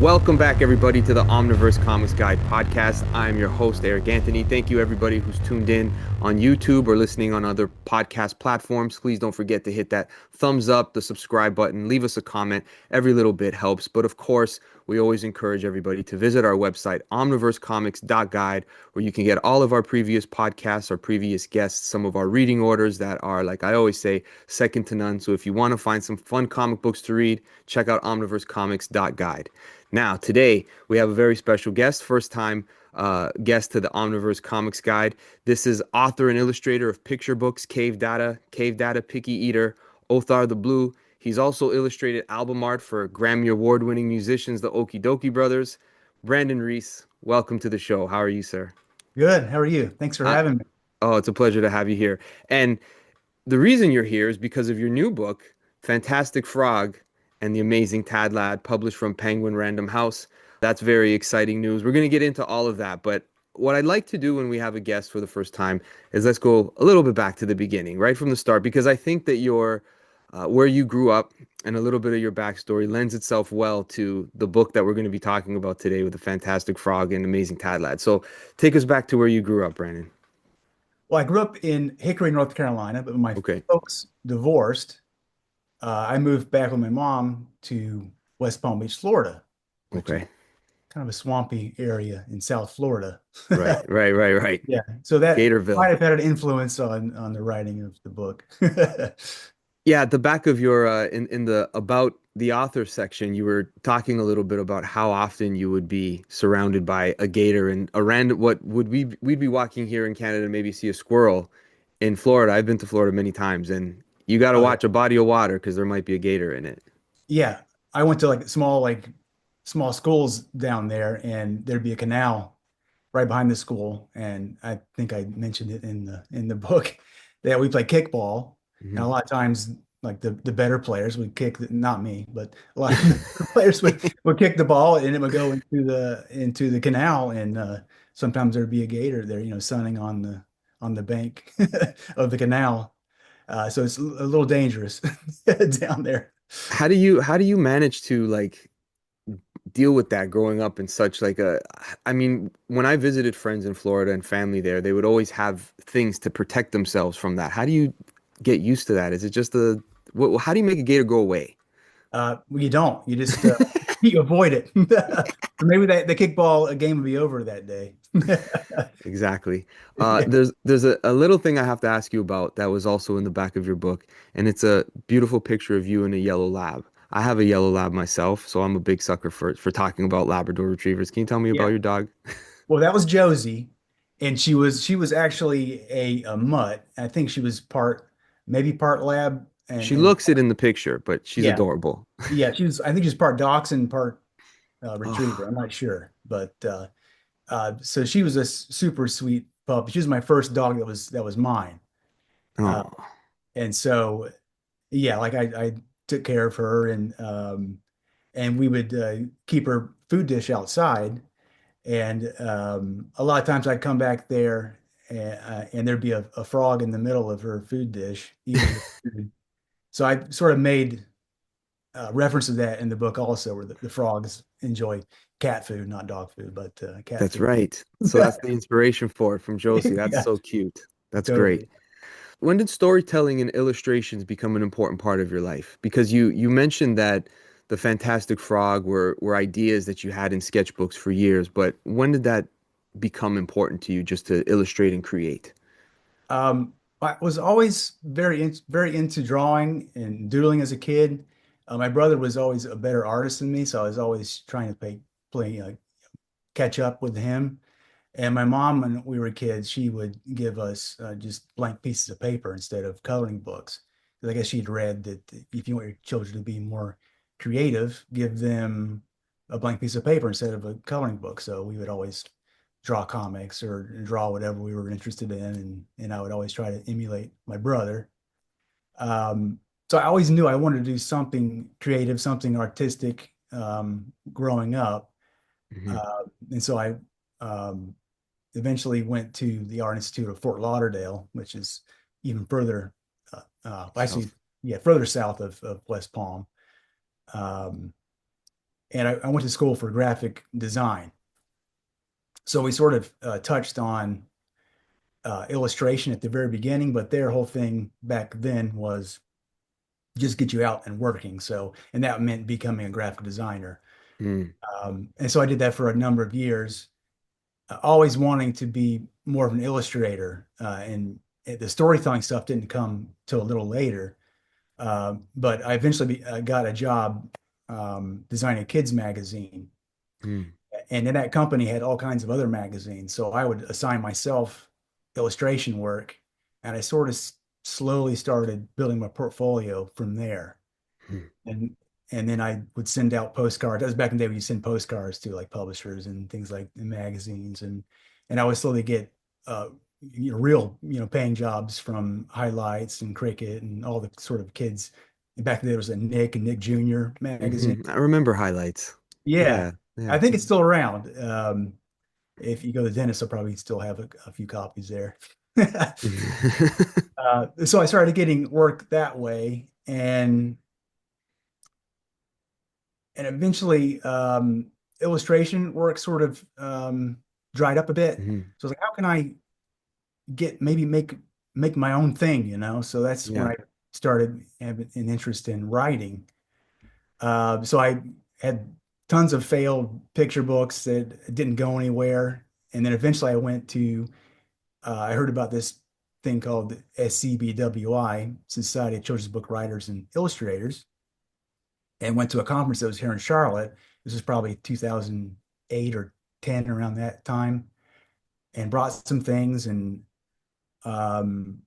Welcome back, everybody, to the Omniverse Comics Guide podcast. I'm your host, Eric Anthony. Thank you, everybody who's tuned in on YouTube or listening on other podcast platforms. Please don't forget to hit that thumbs up, the subscribe button, leave us a comment. Every little bit helps. But of course, we always encourage everybody to visit our website, omniversecomics.guide, where you can get all of our previous podcasts, our previous guests, some of our reading orders that are, like I always say, second to none. So if you want to find some fun comic books to read, check out omniversecomics.guide. Now, today we have a very special guest, first time guest to the Omniverse Comics Guide. This is author and illustrator of picture books, Cave Dada, Picky Eater, Oothar the Blue. He's also illustrated album art for Grammy Award winning musicians, the Okie Dokie Brothers. Brandon Reese, welcome to the show. How are you, sir? Good. How are you? Thanks for Uh, having me. oh, it's a pleasure to have you here. And the reason you're here is because of your new book, Fantastic Frog and the Amazing Tad Lad, published from Penguin Random House. That's very exciting news. We're going to get into all of that, but what I'd like to do when we have a guest for the first time is let's go a little bit back to the beginning, right from the start, because I think that your where you grew up and a little bit of your backstory lends itself well to the book that we're going to be talking about today with the Fantastic Frog and Amazing Tad Lad. So take us back to where you grew up, Brandon. Well, I grew up in Hickory, North Carolina, but when my Okay. folks divorced, I moved back with my mom to West Palm Beach, Florida, which is Okay. kind of a swampy area in South Florida. Right. Yeah, so that might Gatorville. have had an influence on the writing of the book. Yeah, at the back of your in the about the author section, you were talking a little bit about how often you would be surrounded by a gator and a random what would we'd be walking here in Canada and maybe see a squirrel in Florida. I've been to Florida many times and you got to Oh yeah, watch a body of water because there might be a gator in it. yeah. I went to small schools down there, and there'd be a canal right behind the school, and I think I mentioned it in the book that we play kickball, and a Mhm. lot of times like the better players would kick not me, but a lot of the better players would kick the ball and it would go into the canal, and sometimes there'd be a gator there, sunning on the bank of the canal. So it's a little dangerous down there. How do you manage to like deal with that growing up in such like a I mean, when I visited friends in Florida and family there, they would always have things to protect themselves from that. How do you get used to that? Is it just how do you make a gator go away? Well, you don't. You just you avoid it. Maybe that the kickball game will be over that day. Exactly. Yeah. There's a little thing I have to ask you about that was also in the back of your book, and it's a beautiful picture of you in a yellow lab. I have a yellow lab myself, so I'm a big sucker for talking about Labrador retrievers. Can you tell me about Yeah. your dog? Well, that was Josie, and she was actually a mutt. I think she was maybe part lab She and looks it in the picture, but she's yeah, adorable. yeah. She was. I think she was part dachshund, part retriever. Oh, I'm not sure, but so she was a super sweet pup. She was my first dog that was mine, uh, oh. and so yeah, like I took care of her, and we would keep her food dish outside. And a lot of times I'd come back there, and there'd be a frog in the middle of her food dish eating her food. So I sort of made reference to that in the book also, where the frogs enjoy cat food, not dog food, but cat That's food. right. So that's the inspiration for it from Josie. That's Yeah, so cute. That's great. totally. When did storytelling and illustrations become an important part of your life? Because you mentioned that the Fantastic Frog were ideas that you had in sketchbooks for years, but when did that become important to you just to illustrate and create? I was always very into drawing and doodling as a kid. My brother was always a better artist than me, so I was always trying to play catch up with him. And my mom, when we were kids, she would give us just blank pieces of paper instead of coloring books. 'Cause I guess she'd read that if you want your children to be more creative, give them a blank piece of paper instead of a coloring book. So we would always draw comics or draw whatever we were interested in, and I would always try to emulate my brother. So I always knew I wanted to do something creative, something artistic growing up. Hmm. Uh, and so I um, eventually went to the Art Institute of Fort Lauderdale, which is even further, actually, South. yeah, further south of West Palm. Um, and I went to school for graphic design. So we sort of touched on illustration at the very beginning, but their whole thing back then was just get you out and working. So, and that meant becoming a graphic designer. Mm, And so I did that for a number of years, always wanting to be more of an illustrator. And the storytelling stuff didn't come till a little later. But I eventually got a job designing a kids magazine. mm, And then that company had all kinds of other magazines. So I would assign myself illustration work. And I sort of slowly started building my portfolio from there. mm. And and then I would send out postcards. That was back in the day when you send postcards to like publishers and things like in magazines. And I would slowly get real, paying jobs from Highlights and Cricket and all the sort of kids. Back then there was a Nick and Nick Jr. magazine. I remember highlights. Yeah. Yeah, I yeah. think it's still around. If you go to the dentist, I'll probably still have a few copies there. So I started getting work that way, and eventually illustration work sort of dried up a bit. Mhm. So I was like, how can I get maybe make my own thing, So that's when Yeah. I started having an interest in writing. So I had tons of failed picture books that didn't go anywhere. And then eventually I heard about this thing called SCBWI, Society of Children's Book Writers and Illustrators, and went to a conference that was here in Charlotte. This was probably 2008 or 10 around that time, and brought some things and um,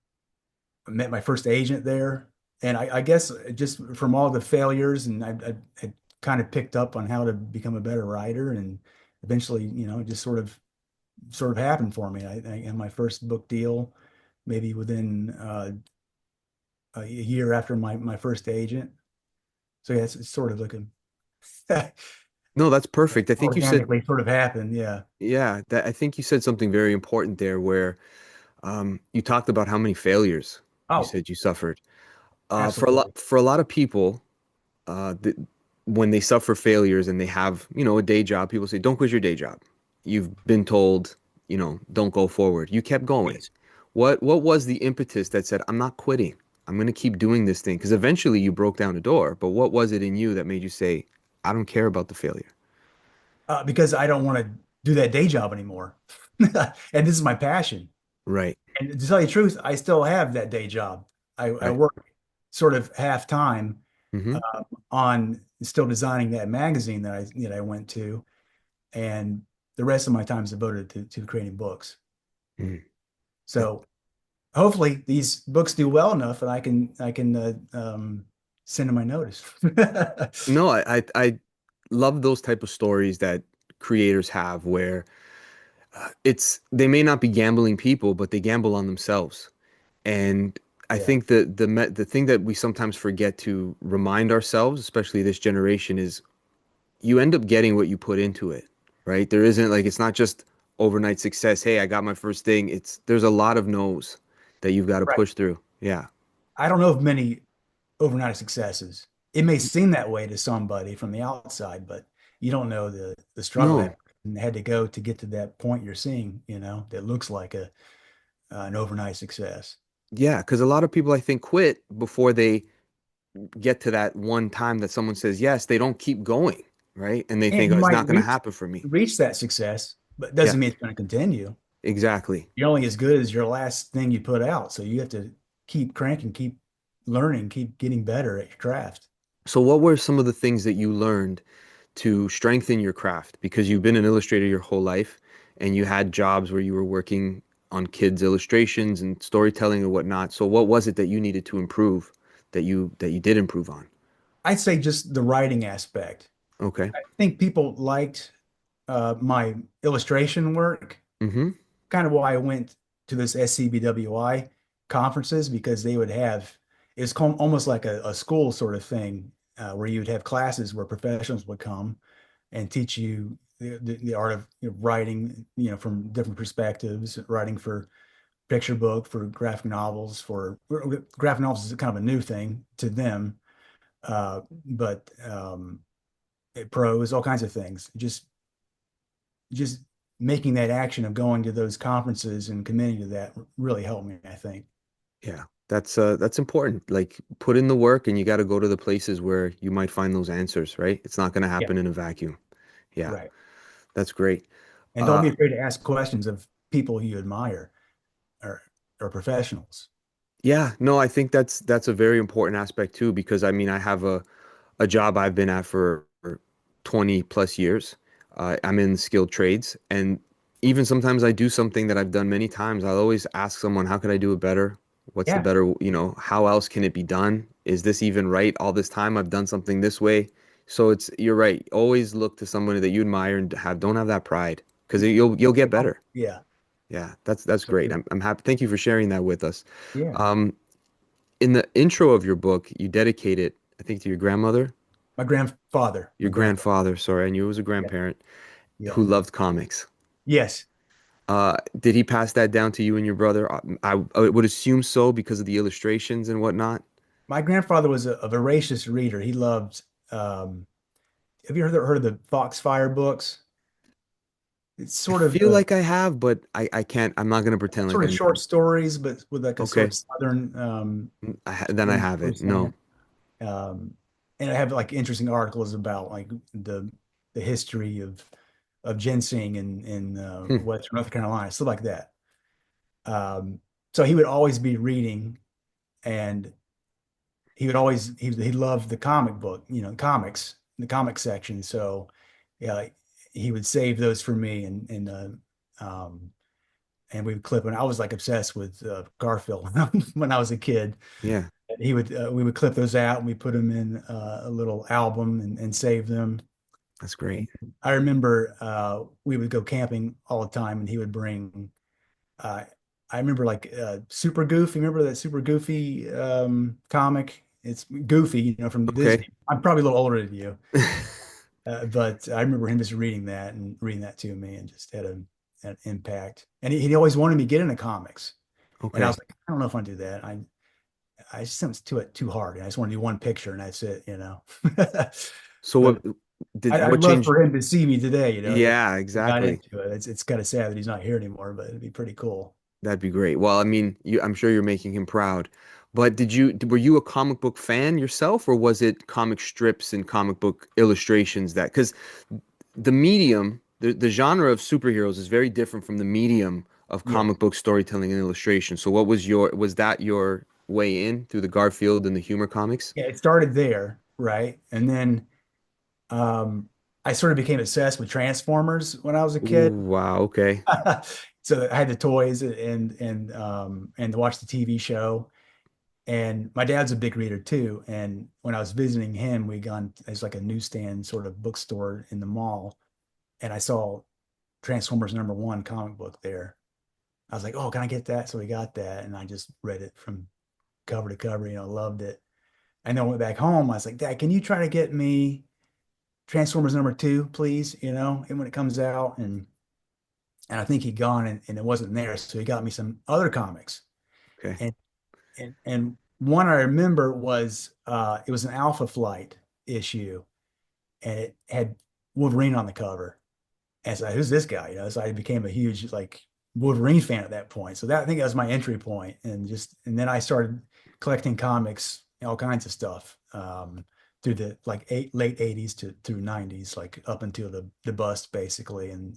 met my first agent there. And I guess just from all the failures, and I kind of picked up on how to become a better writer, and eventually, it just sort of happened for me. I and my first book deal, maybe within a year after my first agent. So yeah, it's sort of like a No, that's perfect. I think you said, organically sort of happened. Yeah. yeah, that I think you said something very important there where you talked about how many failures you Oh, said you suffered. absolutely. For a lot of people, uh, th when they suffer failures and they have, a day job, people say, don't quit your day job. You've been told, don't go forward. You kept going. Yes. What was the impetus that said, I'm not quitting. I'm going to keep doing this thing? Because eventually you broke down a door, but what was it in you that made you say, I don't care about the failure? Because I don't want to do that day job anymore. And this is my passion. Right. And to tell you the truth, I still have that day job. I Right. work sort of half time Hmm. on still designing that magazine that I went to, and the rest of my time is devoted to creating books. Mm. That, So hopefully these books do well enough, and I can send them my notice. no, I love those type of stories that creators have where they may not be gambling people, but they gamble on themselves. And I Yeah, think the thing that we sometimes forget to remind ourselves, especially this generation, is you end up getting what you put into it, right? There isn't like it's not just overnight success. Hey, I got my first thing. There's a lot of no's that you've got to right. push through. Yeah. I don't know of many overnight successes. It may seem that way to somebody from the outside, but you don't know the struggle No. that person had to go to get to that point you're seeing, that looks like an overnight success. Yeah, because a lot of people I think quit before they get to that one time that someone says yes, they don't keep going, right? And they And think, you oh, it's might not going to reach happen for me. reach that success, but Yeah, doesn't mean it's going to continue. exactly. You're only as good as your last thing you put out. So you have to keep cranking, keep learning, keep getting better at your craft. So what were some of the things that you learned to strengthen your craft? Because you've been an illustrator your whole life and you had jobs where you were working on kids' illustrations and storytelling and whatnot. So what was it that you needed to improve that you did improve on? I'd say just the writing aspect. Okay. I think people liked my illustration work, Mm-hmm. kind of why I went to this SCBWI conferences, because they would have almost like a school sort of thing, where you'd have classes where professionals would come and teach you the art of writing, from different perspectives, writing for picture book, for graphic novels. For graphic novels is kind of a new thing to them, but pros, all kinds of things. Just making that action of going to those conferences and committing to that really helped me, I think. Yeah, that's important. Like put in the work and you got to go to the places where you might find those answers, right? It's not going to Yeah, happen in a vacuum. Yeah, right. that's great. And don't Uh be afraid to ask questions of people you admire or or professionals. yeah, no, I think that's a very important aspect too because I mean, I have a job I've been at for 20 plus years. I'm in skilled trades, and even sometimes I do something that I've done many times. I'll always ask someone, how could I do it better? What's the Yeah, better, how else can it be done? Is this even right? All this time I've done something this way. So you're right. Always look to somebody that you admire and don't have that pride because you'll get better. yeah, Yeah, that's great. absolutely. I'm happy. Thank you for sharing that with us. Yeah. Um, in the intro of your book, you dedicate it, I think, to your grandmother. My grandfather, Your grandfather, sorry, I knew it was a Yeah, grandparent yeah. who loved comics. Yes. Did he pass that down to you and your brother? I would assume so because of the illustrations and whatnot. My grandfather was a voracious reader. He loved, have you heard of the Foxfire books? It's I sort of feel like I have, but I can't. I'm not gonna pretend like I short know. stories, but with like a sort Okay, of Southern then I thing have sort it. of No. slant. Um, and I have like interesting articles about like the history of ginseng in Hmm. Western North Carolina, stuff like that. Um, so he would always be reading, and he loved the comic book, comics, the comic section. So yeah, he would save those for me, um, and we would clip. And I was like obsessed with Garfield when I was a kid. Yeah, We would clip those out and we put them in a little album and save them. that's And great. I remember we would go camping all the time, and he would bring. Uh, I remember like Super Goofy. Remember that Super Goofy comic? It's Goofy, from Okay. Disney. I'm probably a little older than you, but I remember him just reading that and reading that to me, and just had an impact. And he always wanted me to get into comics, and I was Okay. like, I don't know if I can do that. I just think it's too hard. I just want to do one picture and that's it. So But I'd what love changed? for him to see me today, that Yeah, he got exactly. into it. It's kind of sad that he's not here anymore, but it'd be pretty cool. That'd be great. Well, I mean, I'm sure you're making him proud. But were you a comic book fan yourself, or was it comic strips and comic book illustrations that, because the medium, the genre of superheroes is very different from the medium of Yeah. comic book storytelling and illustration. So was that your way in through the Garfield and the humor comics? Yeah, it started there, right? And then um I sort of became obsessed with Transformers when I was a kid. Ooh, wow, okay. So I had the toys and to watch the TV show. And my dad's a big reader too. And when I was visiting him, we gone as like a newsstand sort of bookstore in the mall, and I saw Transformers #1 comic book there. I was like, "Oh, can I get that?" So we got that, and I just read it from cover to cover. Loved it. And then I went back home. I was like, "Dad, can you try to get me Transformers #2, please?" And when it comes out, and I think he'd gone and it wasn't there, so he got me some other comics. Okay. And and one I remember was it was an Alpha Flight issue, and it had Wolverine on the cover. And so who's this guy? So I became a huge like Wolverine fan at that point. So that I think that was my entry point, and then I started collecting comics, all kinds of stuff, through the like late '80s to through '90s, like up until the bust basically, and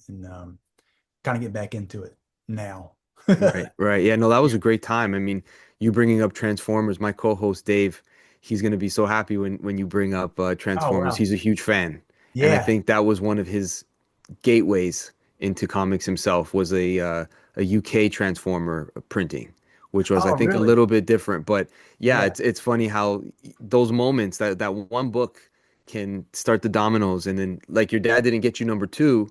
kind of get back into it now. Right, right. Yeah, no, that was Yeah. a great time. I mean, you bringing up Transformers, my co-host Dave, he's going to be so happy when you bring up Oh Transformers. wow. He's a huge fan. And I Yeah. think that was one of his gateways into comics himself was a UK Transformer printing, which was I Oh think a really? little bit different. But yeah, Yeah. it's funny how those moments that one book can start the dominoes, and then like your dad didn't get you #2,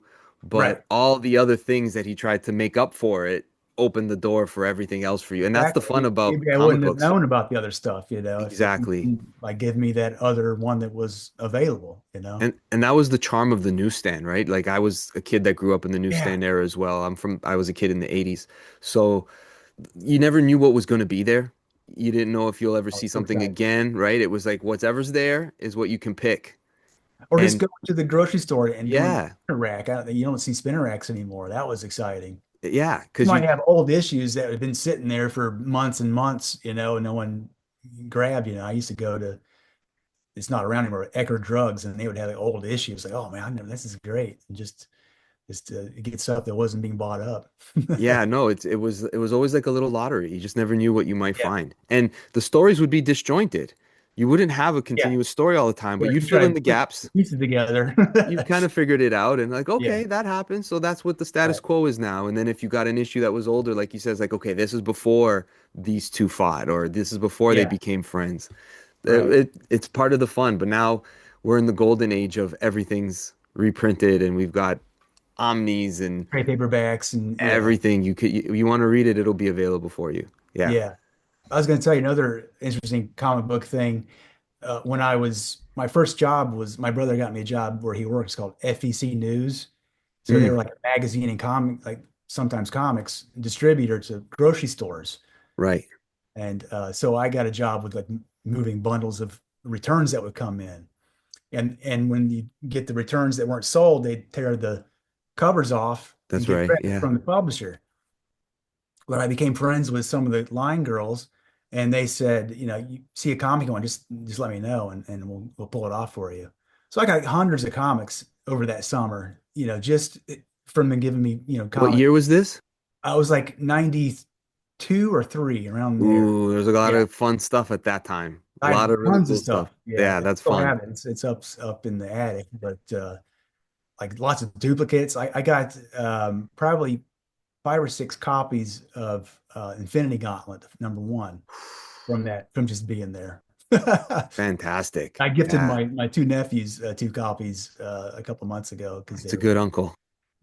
Right. but all the other things that he tried to make up for it opened the door for everything else for you. And that's the fun Exactly. about Maybe I comic wouldn't have books. known about the other stuff, if he Exactly. didn't like give me that other one that was available. And that was the charm of the newsstand, right? Like I was a kid that grew up in the Yeah. newsstand era as well. I was a kid in the 80s. So you never knew what was going to be there. You didn't know if you'll ever Oh, see so something excited. again, right? It was like whatever's there is what you can pick. Or just And go to the grocery store and doing the yeah, spinner rack. You don't see spinner racks anymore. That was exciting. yeah, You because might you have old issues that have been sitting there for months and months, and no one grabbed. I used to go to, it's not around anymore, Ecker Drugs, and they would have like old issues. Like, oh man, this is great. And just to get stuff that wasn't being bought up. yeah, no, it was always like a little lottery. You just never knew what you might Yeah. find. And the stories would be disjointed. You wouldn't have a Yeah. continuous story all the time, but Yeah. you'd You try fill to in the put the gaps. pieces together. You've kind of figured it out and like, Yeah. okay, that happened. So that's what the status Right. quo is now. And then if you got an issue that was older, like you said, it's like, okay, this is before these two fought, or this is before they Yeah. became friends. Right. It's part of the fun. But now we're in the golden age of everything's reprinted and we've got omnis and Trade paperbacks and yeah. everything. You want to read it, it'll be available for you. Yeah. Yeah. I was going to tell you another interesting comic book thing. When I was, my first job was, my brother got me a job where he works called FEC News. So they Mm, were like a magazine and comic, like sometimes comics distributor to grocery stores. right. And so I got a job with like moving bundles of returns that would come in. And when you get the returns that weren't sold, they'd tear the covers off and That's get right. credit Yeah. from the publisher. But I became friends with some of the line girls, and they said, you see a comic one, just let me know, and we'll pull it off for you. So I got hundreds of comics over that summer, just from them giving me, What comic. year was this? I was like 92 or three around there. Ooh, there's a lot Yeah. of fun stuff at that time. A I lot had of really tons of cool stuff. stuff. Yeah. Yeah, I that's still fun. have it. It's up in the attic, but like lots of duplicates. I got probably 5 or 6 copies of Infinity Gauntlet #1 from just being there. Fantastic. I gifted Yeah. my 2 nephews 2 copies a couple months ago because It's they a were good uncle.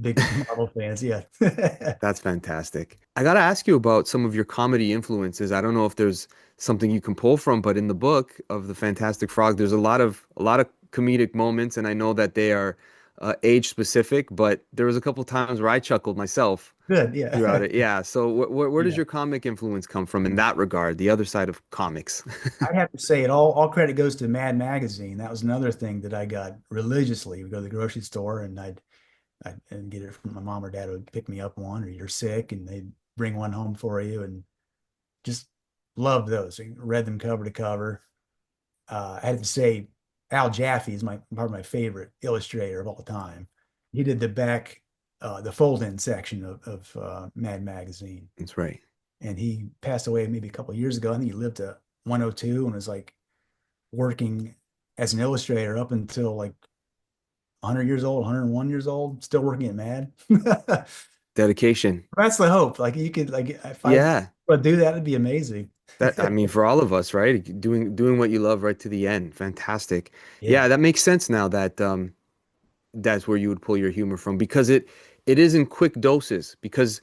big Marvel fans. Yeah. That's fantastic. I got to ask you about some of your comedy influences. I don't know if there's something you can pull from, but in the book of the Fantastic Frog, there's a lot of comedic moments, and I know that they are age specific, but there was a couple times where I chuckled myself Good. throughout Yeah. it. Yeah. So where does Yeah. your comic influence come from in that regard, the other side of comics? I'd have to say all credit goes to Mad Magazine. That was another thing that I got religiously. We go to the grocery store and I'd get it from my mom or dad would pick me up one, or you're sick, and they'd bring one home for you, and just loved those. I read them cover to cover. I had to say, Al Jaffe is probably my favorite illustrator of all time. He did the fold-in section of Mad Magazine, That's right. and he passed away maybe a couple of years ago. I think he lived to 102 and was like working as an illustrator up until like 100 years old, 101 years old, still working at Mad. Dedication. That's the hope. Like you could like if I Yeah. but do that, it'd be amazing. That I mean, for all of us, right? Doing what you love right to the end. Fantastic. Yeah. Yeah, that makes sense now that that's where you would pull your humor from because it is in quick doses. Because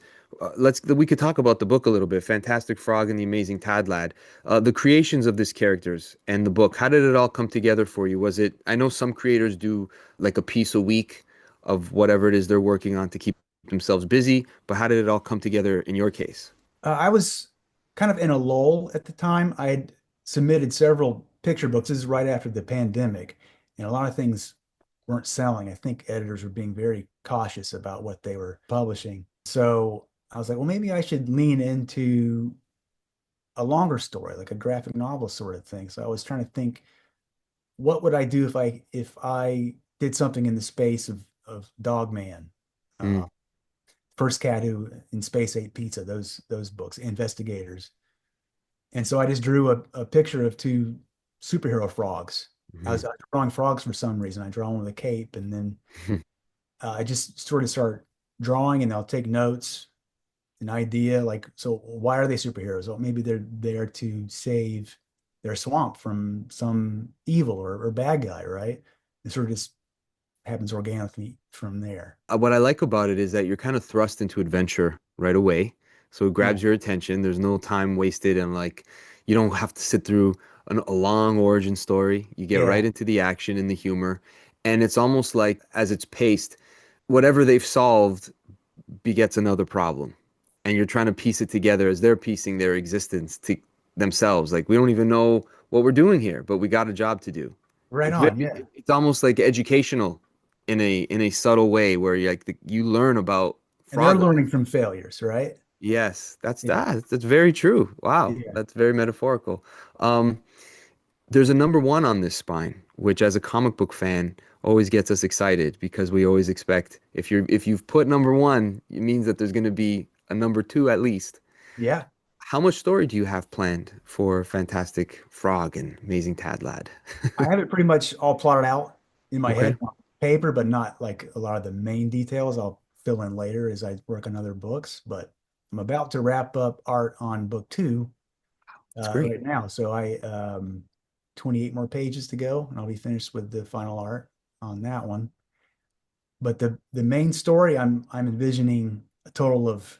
we could talk about the book a little bit. Fantastic Frog and the Amazing Tad Lad. The creations of these characters and the book. How did it all come together for you? Was it? I know some creators do like a piece a week of whatever it is they're working on to keep themselves busy. But how did it all come together in your case? I was kind of in a lull at the time. I had submitted several picture books. This is right after the pandemic, and a lot of things weren't selling. I think editors were being very cautious about what they were publishing. So I was like, well, maybe I should lean into a longer story, like a graphic novel sort of thing. So I was trying to think, what would I do if I did something in the space of Dog Man, uh, Mm, First Cat Who in Space Ate Pizza, those books, Investigators. And so I just drew a picture of 2 superhero frogs. mhm. I was drawing frogs for some reason. I draw one with a cape, and then I just sort of start drawing, and I'll take notes, an idea like, so why are they superheroes? Well, maybe they're there to save their swamp from some evil or bad guy, right? It sort of just happens organically from there. What I like about it is that you're kind of thrust into adventure right away. So it Yeah, grabs your attention. There's no time wasted, and like you don't have to sit through a long origin story. You get right yeah, into the action and the humor. And it's almost like as it's paced, whatever they've solved begets another problem. And you're trying to piece it together as they're piecing their existence to themselves. Like we don't even know what we're doing here, but we got a job to do. Right It's on. very, Yeah. it's almost like educational in a subtle way where you like you learn about And they're frog life. learning from failures, right? Yes, Yeah. that's very true. Wow, Yeah. that's very metaphorical. Um, there's a number one on this spine, which as a comic book fan always gets us excited because we always expect if you've put number one, it means that there's going to be a number two at least. Yeah. How much story do you have planned for Fantastic Frog and Amazing Tad Lad? I have it pretty much all plotted out in my Okay, head on paper, but not like a lot of the main details. I'll fill in later as I work on other books. But I'm about to wrap up art on book two that's great. right now. So I 28 more pages to go, and I'll be finished with the final art on that one. But the main story, I'm envisioning a total of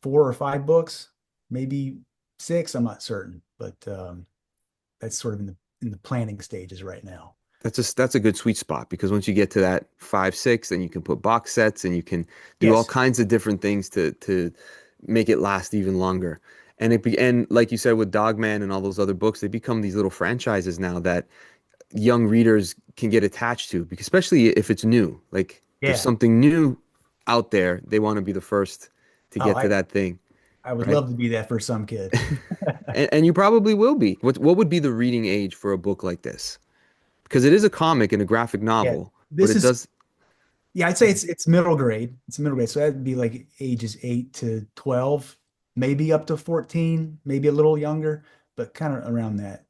4 or 5 books, maybe six. I'm not certain, but that's sort of in the planning stages right now. That's a good sweet spot because once you get to that 5, 6, then you can put box sets and you can do all Yes. kinds of different things to make it last even longer. And like you said with Dogman and all those other books, they become these little franchises now that young readers can get attached to, because especially if it's new. Like there's Yeah. something new out there, they want to be the first to Oh, get to that thing, I would right? love to be that for some kid. And you probably will be. What would be the reading age for a book like this? Because it is a comic and a graphic Yeah. novel, but This it is does. yeah, I'd say it's middle grade. It's middle grade. So that'd be like ages 8 to 12, maybe up to 14, maybe a little younger, but kind of around that.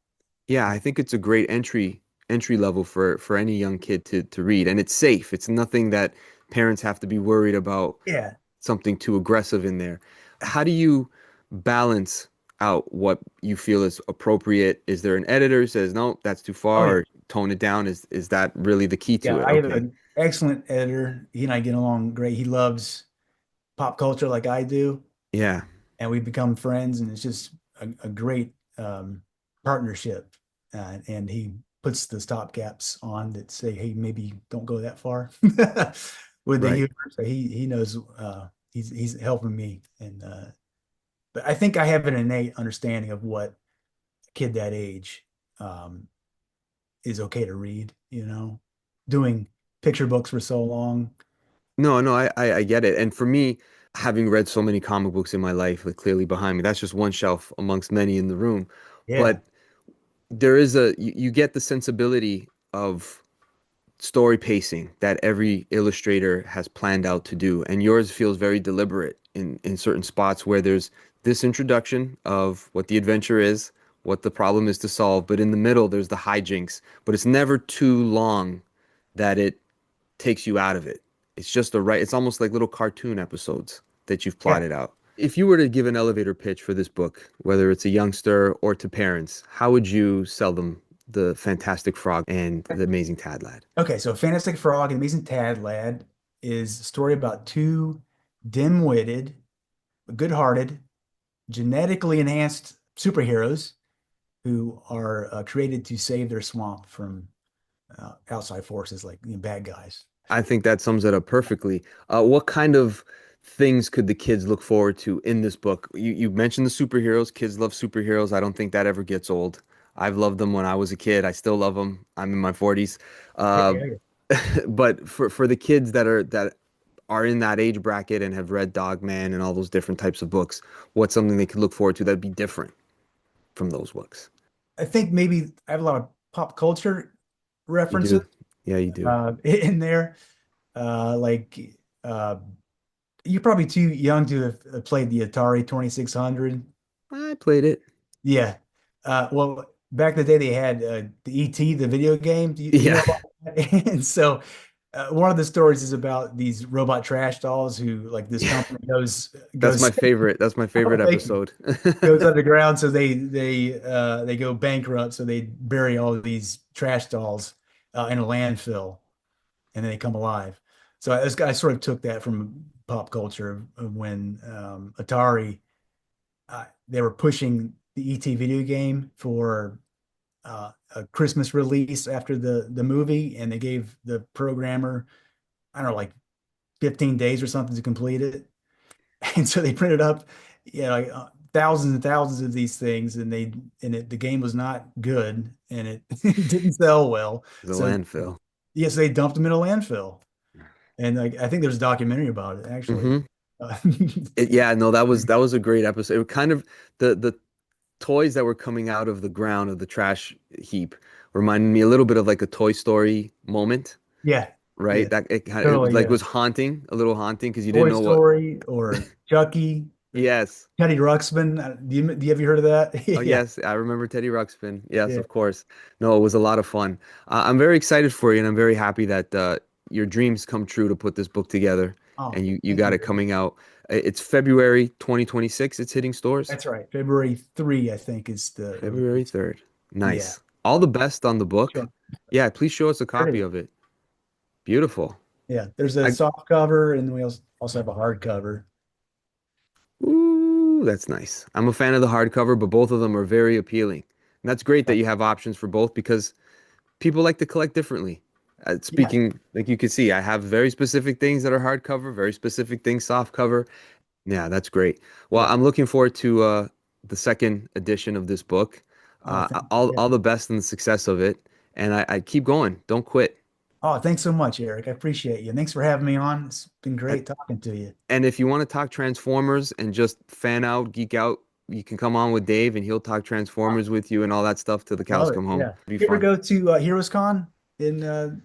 Yeah, I think it's a great entry level for any young kid to read, and it's safe. It's nothing that parents have to be worried about Yeah. something too aggressive in there. How do you balance out what you feel is appropriate? Is there an editor who says, no, that's too Oh far, yeah. or tone it down? Is that really the key to Yeah, it? I have Okay. an excellent editor. He and I get along great. He loves pop culture like I do, Yeah, and we become friends, and it's just a great partnership. And he puts the stop gaps on that say, "Hey, maybe don't go that far," with the right. humor. So he knows he's helping me, and but I think I have an innate understanding of what a kid that age um, is okay to read. Doing picture books for so long. No, no, I get it. And for me, having read so many comic books in my life, like clearly behind me, that's just one shelf amongst many in the room. Yeah, But there is you get the sensibility of story pacing that every illustrator has planned out to do, and yours feels very deliberate in certain spots where there's this introduction of what the adventure is, what the problem is to solve, but in the middle there's the hijinks, but it's never too long that it takes you out of it. It's just the right, it's almost like little cartoon episodes that you've yeah. plotted out. If you were to give an elevator pitch for this book, whether it's a youngster or to parents, how would you sell them The Fantastic Frog and The Amazing Tad Lad? Okay, so Fantastic Frog and Amazing Tad Lad is a story about two dim-witted, good-hearted, genetically enhanced superheroes who are created to save their swamp from outside forces like bad guys. I think that sums it up perfectly. What kind of things could the kids look forward to in this book? You mentioned the superheroes. Kids love superheroes. I don't think that ever gets old. I've loved them when I was a kid. I still love them. I'm in my 40s. Yeah, Uh, yeah, yeah. but for the kids that are in that age bracket and have read Dogman and all those different types of books, what's something they could look forward to that'd be different from those books? I think maybe I have a lot of pop culture You references do. Yeah, you do. in there. Like you're probably too young to have played the Atari 2600. I played it. Yeah. Well, back in the day, they had the ET, the video game. Do you know Yeah, about that? And so one of the stories is about these robot trash dolls who, like, this yeah. company goes That's goes my favorite. That's my oh, favorite thank you, episode. goes underground. So they go bankrupt. So they bury all of these trash dolls in a landfill, and then they come alive. So I sort of took that from pop culture of when Atari they were pushing the ET video game for a Christmas release after the movie, and they gave the programmer, I don't know, like 15 days or something to complete it. And so they printed up, thousands and thousands of these things, the game was not good, and it, it didn't sell well. The So landfill. yes, they dumped them in a landfill, and like I think there's a documentary about it actually. Hmm. Uh, Yeah, no, that was a great episode. It was kind of the toys that were coming out of the ground of the trash heap reminded me a little bit of like a Toy Story moment, yeah, right? yeah, That it was totally. like Yeah, was haunting, a little haunting because you didn't Toy know what. Story or Chucky or Yes. Teddy Ruxpin. Have you heard of that? Oh Yeah, yes, I remember Teddy Ruxpin. Yes, yeah. of course. No, it was a lot of fun. I'm very excited for you, and I'm very happy that your dreams come true to put this book together, Oh, and you thank got you it very much. coming out. It's February 2026. It's hitting stores. That's right. February 3, I think, is the February release. 3rd. Yeah. Nice. All the best on the book. Sure. Yeah, please show us a There it copy is. of it. Beautiful. Yeah. There's a I soft cover, and we also have a hard cover. Ooh, that's nice. I'm a fan of the hardcover, but both of them are very appealing. And that's great that you have options for both because people like to collect differently. Yeah. Speaking, like you can see, I have very specific things that are hardcover, very specific things soft cover. Yeah, that's great. Well, Yeah. I'm looking forward to the second edition of this book. Oh, yeah. All the best in the success of it, and I keep going. Don't quit. Oh, thanks so much, Eric. I appreciate you. Thanks for having me on. It's been And, great talking to you. and if you want to talk Transformers and just fan out, geek out, you can come on with Dave, and he'll talk Oh, Transformers with you and all that stuff till the cows love it. come home. Yeah. Be You ever fun. go to Heroes Con in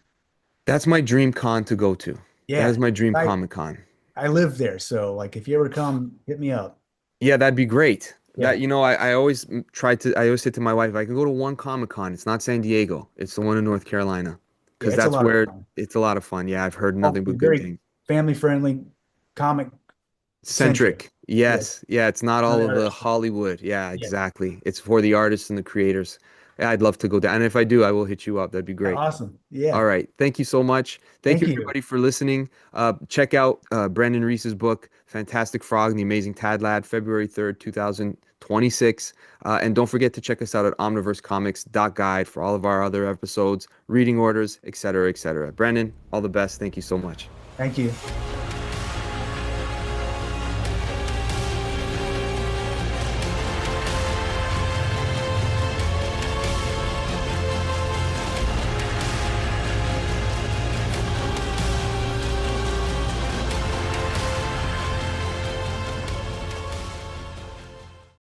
That's my dream con to go to. That is yeah. my dream I Comic Con. I live there, so like if you ever come, hit me up. Yeah, that'd be great. Yeah. I always I always say to my wife, I can go to one Comic Con. It's not San Diego. It's the one in North Carolina. Yeah, Because it's a that's lot of where fun. it's a lot of fun. Yeah, I've heard Oh, nothing but it's good very things. family friendly, comic centric. Centric. Yeah. Yes. Yeah, it's not None all of of that other the stuff. Hollywood. Yeah, Yeah. exactly. It's for the artists and the creators. Yeah, I'd love to go down. And if I do, I will hit you up. That'd be great. Awesome. All Yeah. right. Thank you so much. Thank Thank you, you. everybody, for listening. Check out Brandon Reese's book, Fantastic Frog and the Amazing Tad Lad, February 3rd, 2026. And don't forget to check us out at omniversecomics.guide for all of our other episodes, reading orders, etc., etc. Brandon, all the best. Thank you so much. Thank you.